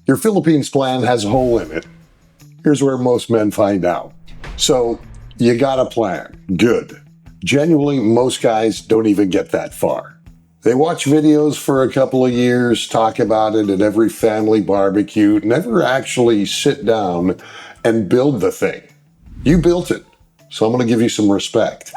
Your Philippines plan has a hole in it. Here's where most men find out. So you got a plan. Good. Genuinely, most guys don't even get that far. They watch videos for a couple of years, talk about it at every family barbecue, never actually sit down and build the thing. You built it, so I'm going to give you some respect.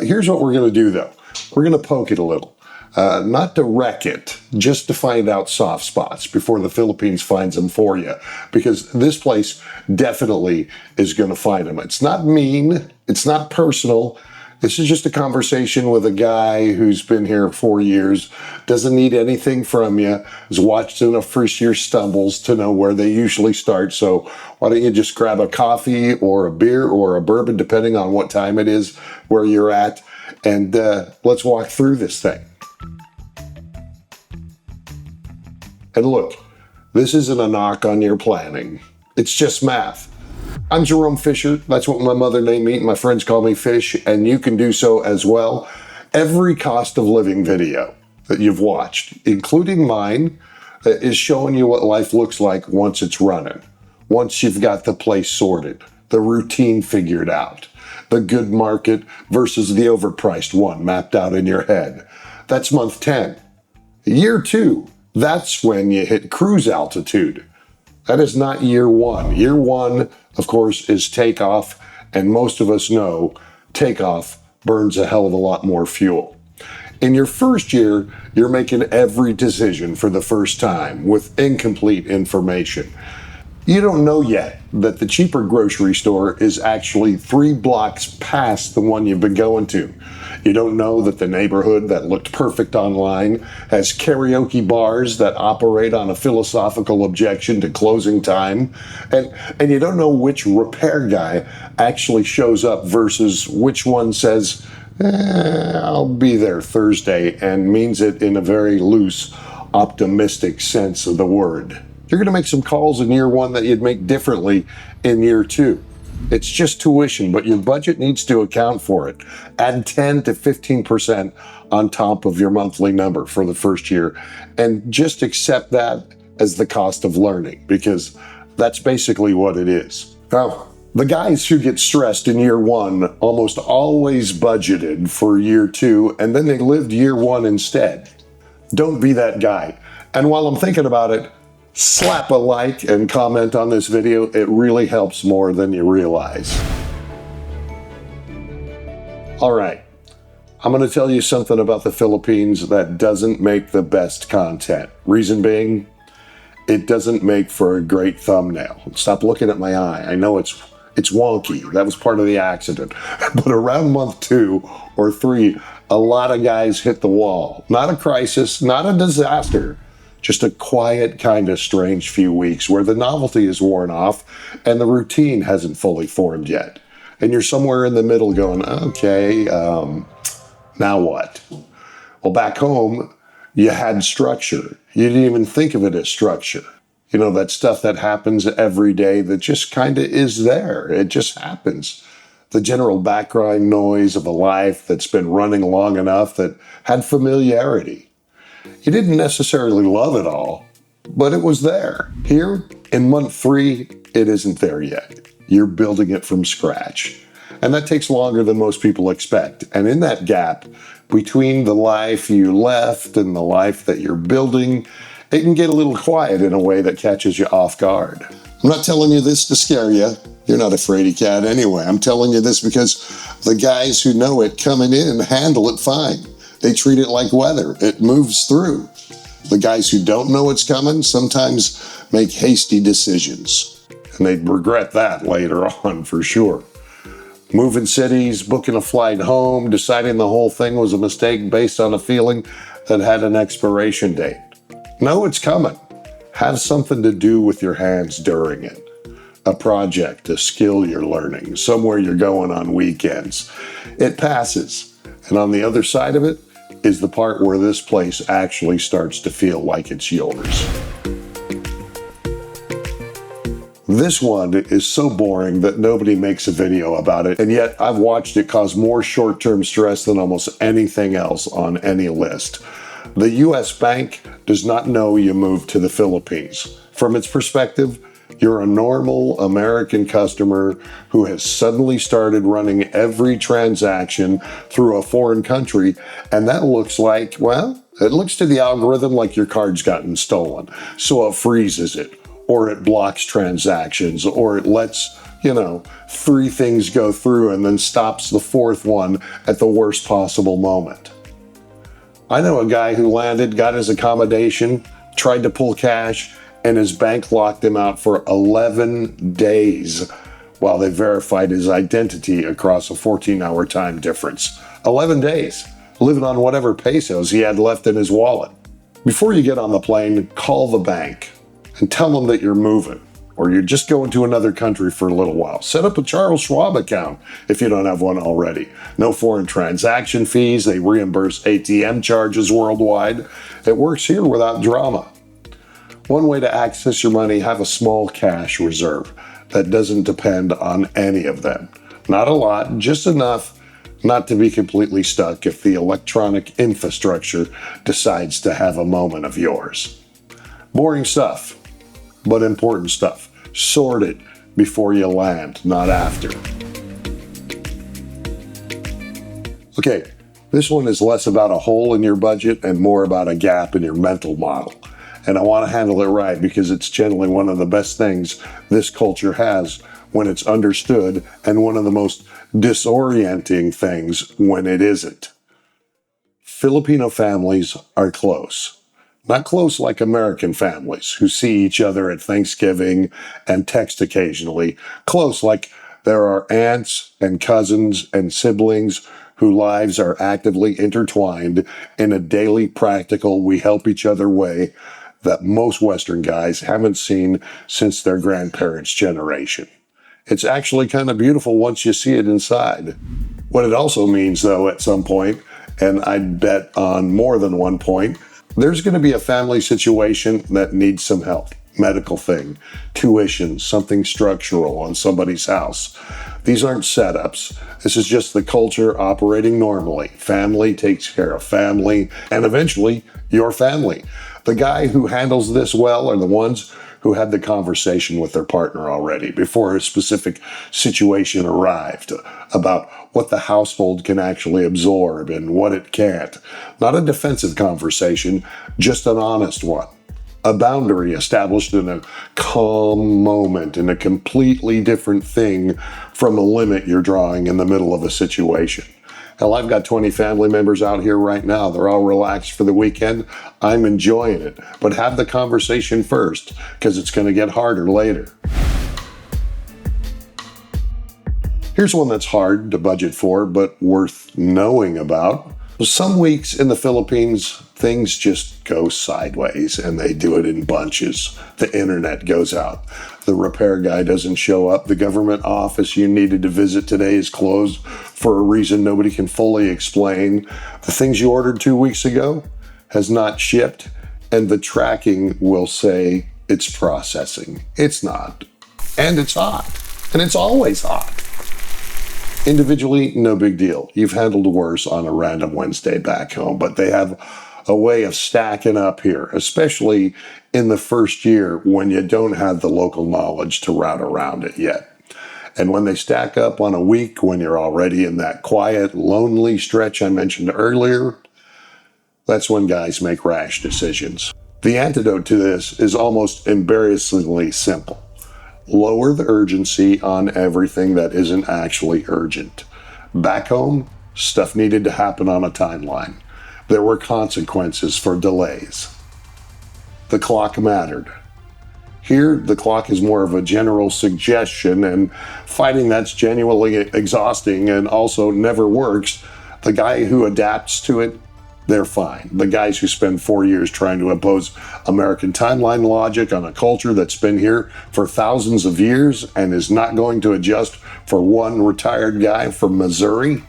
Here's what we're going to do, though. We're going to poke it a little. Not to wreck it, just to find out soft spots before the Philippines finds them for you. Because this place definitely is going to find them. It's not mean. It's not personal. This is just a conversation with a guy who's been here 4 years, doesn't need anything from you, has watched enough first year stumbles to know where they usually start. So why don't you just grab a coffee or a beer or a bourbon, depending on what time it is, where you're at, and let's walk through this thing. And look, this isn't a knock on your planning. It's just math. I'm Jerome Fisher. That's what my mother named me. My friends call me Fish, and you can do so as well. Every cost of living video that you've watched, including mine, is showing you what life looks like once it's running. Once you've got the place sorted, the routine figured out, the good market versus the overpriced one mapped out in your head. That's month 10. Year 2, that's when you hit cruise altitude. That is not year 1. Year 1, of course, is takeoff, and most of us know takeoff burns a hell of a lot more fuel. In your first year, you're making every decision for the first time with incomplete information. You don't know yet that the cheaper grocery store is actually 3 blocks past the one you've been going to. You don't know that the neighborhood that looked perfect online has karaoke bars that operate on a philosophical objection to closing time. And you don't know which repair guy actually shows up versus which one says, I'll be there Thursday, and means it in a very loose, optimistic sense of the word. You're going to make some calls in year 1 that you'd make differently in year 2. It's just tuition, but your budget needs to account for it. Add 10 to 15% on top of your monthly number for the first year, and just accept that as the cost of learning, because that's basically what it is. Now, the guys who get stressed in year 1 almost always budgeted for year 2, and then they lived year 1 instead. Don't be that guy. And while I'm thinking about it, slap a like and comment on this video. It really helps more than you realize. All right, I'm going to tell you something about the Philippines that doesn't make the best content. Reason being, it doesn't make for a great thumbnail. Stop looking at my eye. I know it's wonky. That was part of the accident. But around month 2 or 3, a lot of guys hit the wall. Not a crisis, not a disaster. Just a quiet, kind of strange few weeks where the novelty is worn off and the routine hasn't fully formed yet. And you're somewhere in the middle going, okay, now what? Well, back home, you had structure. You didn't even think of it as structure. You know, that stuff that happens every day that just kind of is there. It just happens. The general background noise of a life that's been running long enough that had familiarity. You didn't necessarily love it all, but it was there. Here, in month 3, it isn't there yet. You're building it from scratch. And that takes longer than most people expect. And in that gap, between the life you left and the life that you're building, it can get a little quiet in a way that catches you off guard. I'm not telling you this to scare you. You're not a fraidy cat anyway. I'm telling you this because the guys who know it coming in handle it fine. They treat it like weather. It moves through. The guys who don't know it's coming sometimes make hasty decisions, and they'd regret that later on for sure. Moving cities, booking a flight home, deciding the whole thing was a mistake based on a feeling that had an expiration date. Know it's coming. Have something to do with your hands during it. A project, a skill you're learning, somewhere you're going on weekends. It passes. And on the other side of it is the part where this place actually starts to feel like it's yours. This one is so boring that nobody makes a video about it, and yet I've watched it cause more short-term stress than almost anything else on any list. The U.S. bank does not know you moved to the Philippines. From its perspective, you're a normal American customer who has suddenly started running every transaction through a foreign country, and that looks like, well, it looks to the algorithm like your card's gotten stolen. So it freezes it, or it blocks transactions, or it lets, 3 things go through and then stops the 4th one at the worst possible moment. I know a guy who landed, got his accommodation, tried to pull cash, and his bank locked him out for 11 days while they verified his identity across a 14-hour time difference. 11 days, living on whatever pesos he had left in his wallet. Before you get on the plane, call the bank and tell them that you're moving, or you're just going to another country for a little while. Set up a Charles Schwab account if you don't have one already. No foreign transaction fees. They reimburse ATM charges worldwide. It works here without drama. One way to access your money, have a small cash reserve that doesn't depend on any of them. Not a lot, just enough not to be completely stuck if the electronic infrastructure decides to have a moment of yours. Boring stuff, but important stuff. Sort it before you land, not after. Okay, this one is less about a hole in your budget and more about a gap in your mental model. And I want to handle it right because it's generally one of the best things this culture has when it's understood, and one of the most disorienting things when it isn't. Filipino families are close. Not close like American families who see each other at Thanksgiving and text occasionally. Close like there are aunts and cousins and siblings whose lives are actively intertwined in a daily practical we help each other way that most Western guys haven't seen since their grandparents' generation. It's actually kind of beautiful once you see it inside. What it also means, though, at some point, and I'd bet on more than one point, there's going to be a family situation that needs some help. Medical thing, tuition, something structural on somebody's house. These aren't setups. This is just the culture operating normally. Family takes care of family, and eventually, your family. The guy who handles this well are the ones who had the conversation with their partner already before a specific situation arrived about what the household can actually absorb and what it can't. Not a defensive conversation, just an honest one. A boundary established in a calm moment, in a completely different thing from a limit you're drawing in the middle of a situation. Hell, I've got 20 family members out here right now. They're all relaxed for the weekend. I'm enjoying it. But have the conversation first, because it's going to get harder later. Here's one that's hard to budget for, but worth knowing about. Some weeks in the Philippines, things just go sideways, and they do it in bunches. The internet goes out. The repair guy doesn't show up. The government office you needed to visit today is closed for a reason nobody can fully explain. The things you ordered 2 weeks ago has not shipped, and the tracking will say it's processing. It's not. And it's hot. And it's always hot. Individually, no big deal. You've handled worse on a random Wednesday back home, but they have a way of stacking up here, especially in the first year when you don't have the local knowledge to route around it yet. And when they stack up on a week when you're already in that quiet, lonely stretch I mentioned earlier, that's when guys make rash decisions. The antidote to this is almost embarrassingly simple. Lower the urgency on everything that isn't actually urgent. Back home, stuff needed to happen on a timeline. There were consequences for delays. The clock mattered. Here, the clock is more of a general suggestion, and fighting that's genuinely exhausting and also never works. The guy who adapts to it, they're fine. The guys who spend 4 years trying to impose American timeline logic on a culture that's been here for thousands of years and is not going to adjust for one retired guy from Missouri,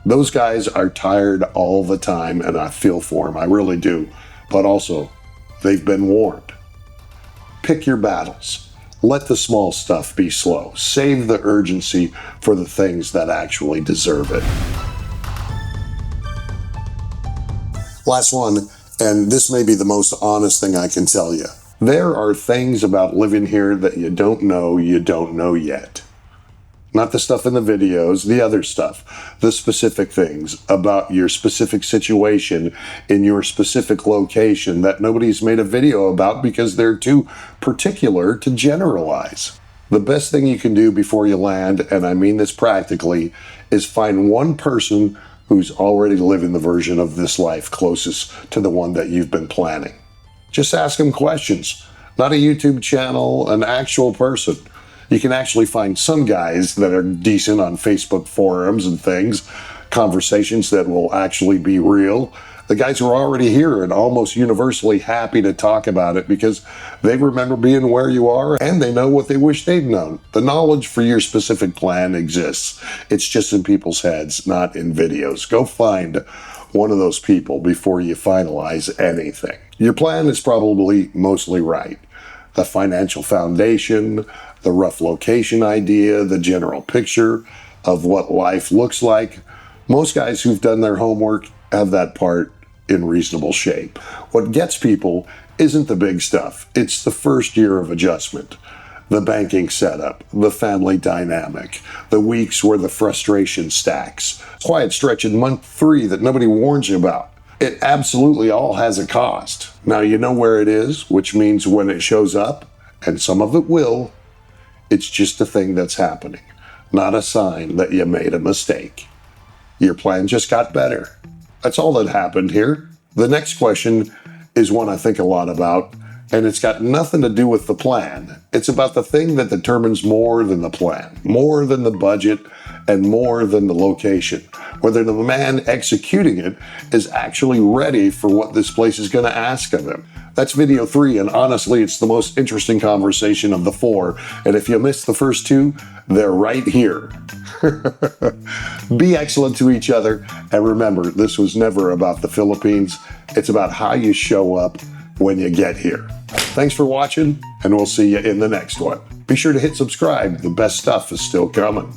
those guys are tired all the time, and I feel for them. I really do. But also, they've been warned. Pick your battles. Let the small stuff be slow. Save the urgency for the things that actually deserve it. Last one, And this may be the most honest thing I can tell you. There are things about living here that you don't know yet. Not the stuff in the videos, the other stuff, the specific things about your specific situation in your specific location that nobody's made a video about because they're too particular to generalize. The best thing you can do before you land, and I mean this practically, is find one person who's already living the version of this life closest to the one that you've been planning. Just ask them questions. Not a YouTube channel, an actual person. You can actually find some guys that are decent on Facebook forums and things, conversations that will actually be real. The guys who are already here and almost universally happy to talk about it because they remember being where you are and they know what they wish they'd known. The knowledge for your specific plan exists. It's just in people's heads, not in videos. Go find one of those people before you finalize anything. Your plan is probably mostly right. The financial foundation, the rough location idea, the general picture of what life looks like. Most guys who've done their homework have that part in reasonable shape. What gets people isn't the big stuff. It's the first year of adjustment. The banking setup, the family dynamic, the weeks where the frustration stacks, quiet stretch in month 3 that nobody warns you about. It absolutely all has a cost. Now you know where it is, which means when it shows up, and some of it will, it's just a thing that's happening, not a sign that you made a mistake. Your plan just got better. That's all that happened here. The next question is one I think a lot about, and it's got nothing to do with the plan. It's about the thing that determines more than the plan, more than the budget, and more than the location. Whether the man executing it is actually ready for what this place is going to ask of him. That's video 3, and honestly, it's the most interesting conversation of the 4. And if you missed the first 2, they're right here. Be excellent to each other, and remember, this was never about the Philippines. It's about how you show up when you get here. Thanks for watching, and we'll see you in the next one. Be sure to hit subscribe. The best stuff is still coming.